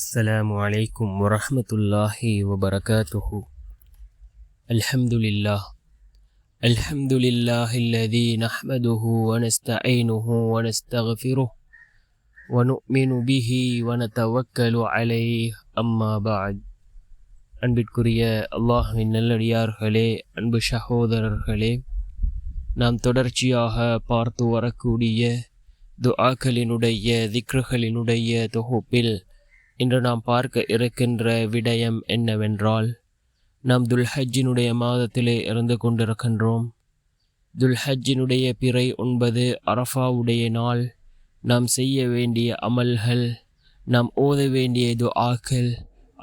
السلام عليكم ورحمة الله وبركاته. الحمد لله الذي نحمده ونستعينه ونستغفره ونؤمن به ونتوكل عليه أما بعد. அன்பிற்குரிய அல்லாஹ்வின் நல்லடியார்களே, அன்பு சகோதரர்களே, நாம் தொடர்ச்சியாக பார்த்து வரக்கூடிய துஆக்களினுடைய திக்ருகளினுடைய தொகுப்பில் இன்று நாம் பார்க்க இருக்கின்ற விடயம் என்னவென்றால், நாம் துல்ஹஜ்ஜினுடைய மாதத்திலே இருந்து கொண்டிருக்கின்றோம். துல்ஹஜ்ஜினுடைய பிறை 9 அரஃபாவுடைய நாள். நாம் செய்ய வேண்டிய அமல்கள், நாம் ஓத வேண்டிய துஆக்கள்,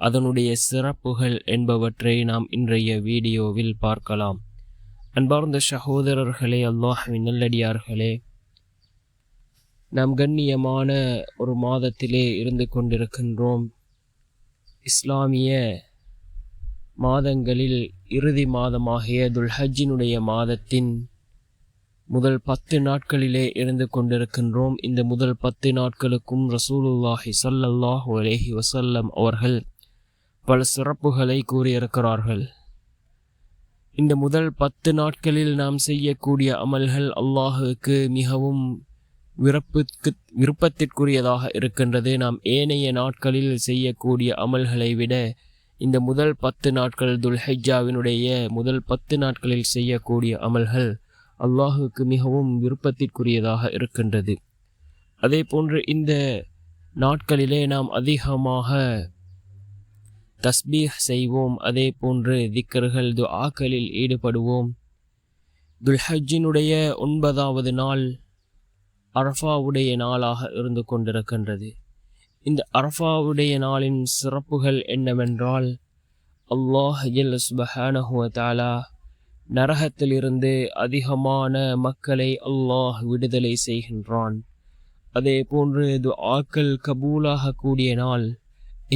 அதனுடைய சிறப்புகள் என்பவற்றை நாம் இன்றைய வீடியோவில் பார்க்கலாம். அன்பார்ந்த சகோதரர்களே, அல்லாஹ்வின் நல்லடியார்களே, நாம் கண்ணியமான ஒரு மாதத்திலே இருந்து கொண்டிருக்கின்றோம். இஸ்லாமிய மாதங்களில் இறுதி மாதமாகிய துல்ஹஜ்ஜினுடைய மாதத்தின் முதல் 10 நாட்களிலே இருந்து கொண்டிருக்கின்றோம். இந்த முதல் 10 நாட்களுக்கும் ரசூலுல்லாஹி ஸல்லல்லாஹு அலைஹி வஸல்லம் அவர்கள் பல சிறப்புகளை கூறியிருக்கிறார்கள். இந்த முதல் 10 நாட்களில் நாம் செய்யக்கூடிய அமல்கள் அல்லாஹுக்கு மிகவும் விருப்பத்திற்குரியதாக இருக்கின்றது. நாம் ஏனைய நாட்களில் செய்யக்கூடிய அமல்களை விட இந்த முதல் 10 நாட்கள், துல்ஹஜ்ஜாவினுடைய முதல் 10 நாட்களில் செய்யக்கூடிய அமல்கள் அல்லாஹுக்கு மிகவும் விருப்பத்திற்குரியதாக இருக்கின்றது. அதே போன்று இந்த நாட்களிலே நாம் அதிகமாக தஸ்பீஹ் செய்வோம். அதே போன்று திக்ர்கள், துஆக்களில் ஈடுபடுவோம். துல்ஹஜ்ஜினுடைய 9வது நாள் அரஃபாவுடைய நாளாக இருந்து கொண்டிருக்கின்றது. இந்த அரஃபாவுடைய நாளின் சிறப்புகள் என்னவென்றால், அல்லாஹ் ஜல்ல சுப்ஹானஹு வ தஆலா நரகத்திலிருந்து அதிகமான மக்களை அல்லாஹ் விடுதலை செய்கின்றான். அதே போன்று துஆக்கள் கபூலாக கூடிய நாள்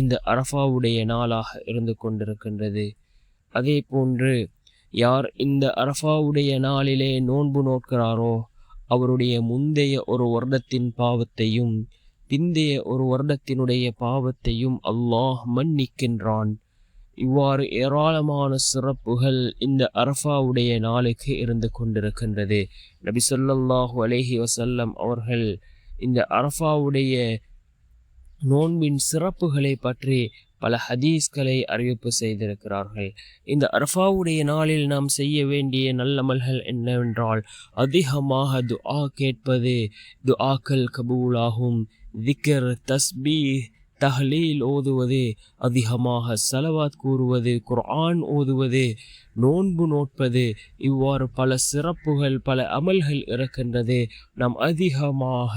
இந்த அரஃபாவுடைய நாளாக இருந்து கொண்டிருக்கின்றது. அதே போன்று யார் இந்த அரஃபாவுடைய நாளிலே நோன்பு நோக்கிறாரோ அவருடைய முந்தைய ஒரு வருடத்தின் பாவத்தையும் பிந்தைய ஒரு வருடத்தினுடைய பாவத்தையும் அல்லாஹ் மன்னிக்கின்றான். இவ்வாறு ஏராளமான சிறப்புகள் இந்த அரஃபாவுடைய நாளுக்கு இருந்து கொண்டிருக்கின்றது. நபி ஸல்லல்லாஹு அலைஹி வஸல்லம் அவர்கள் இந்த அரஃபாவுடைய நோன்பின் சிறப்புகளை பற்றி பல ஹதீஸ்களை அறிவிப்பு செய்திருக்கிறார்கள். இந்த அரஃபாவுடைய நாளில் நாம் செய்ய வேண்டிய நல்லமல்கள் என்னவென்றால், அதிகமாக துஆ கேட்பது, துஆக்கள் கபூலாகும். திக்ர், தஸ்பீஹ், தஹ்லீல் ஓதுவது, அதிகமாக ஸலவாத் கூறுவது, குர்ஆன் ஓதுவது, நோன்பு நோட்பது, இவ்வாறு பல சிறப்புகள், பல அமல்கள் இருக்கின்றது. நாம் அதிகமாக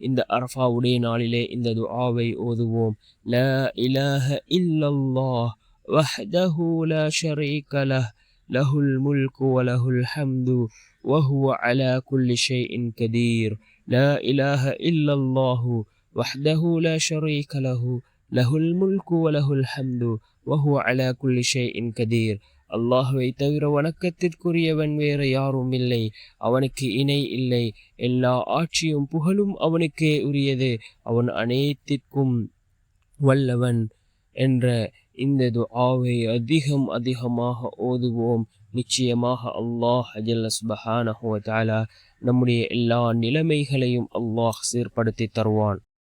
இந்த அரஃபாவுடைய நாளிலே இந்த துஆவை ஓதுவோம். லா இலாஹ இல்லல்லாஹ் வஹ்தஹு லா ஷரீக லஹ் லஹுல் முல்கு வ லஹுல் ஹம்து வ ஹுவ அலா குல்லி ஷைஇன் கதீர். லா இலாஹ இல்லல்லாஹ் வஹ்தஹு லா ஷரீக லஹு லஹுல் முல்கு வ லஹுல் ஹம்து வ ஹுவ அலா குல்லி ஷைஇன் கதீர். அல்லாஹ்வை தவிர வணக்கத்திற்குரியவன் வேறு யாரும் இல்லை, அவனுக்கு இணை இல்லை. எல்லா ஆட்சியும் புகழும் அவனுக்கே உரியது, அவன் அனைத்திற்கும் வல்லவன் என்ற இந்த துஆவை அதிகமாக ஓதுவோம். நிச்சயமாக அல்லாஹ் ஜல்ல சுப்ஹானஹு வ தஆலா நம்முடைய எல்லா நிலைமைகளையும் அல்லாஹ் சீர்படுத்தி தருவான்.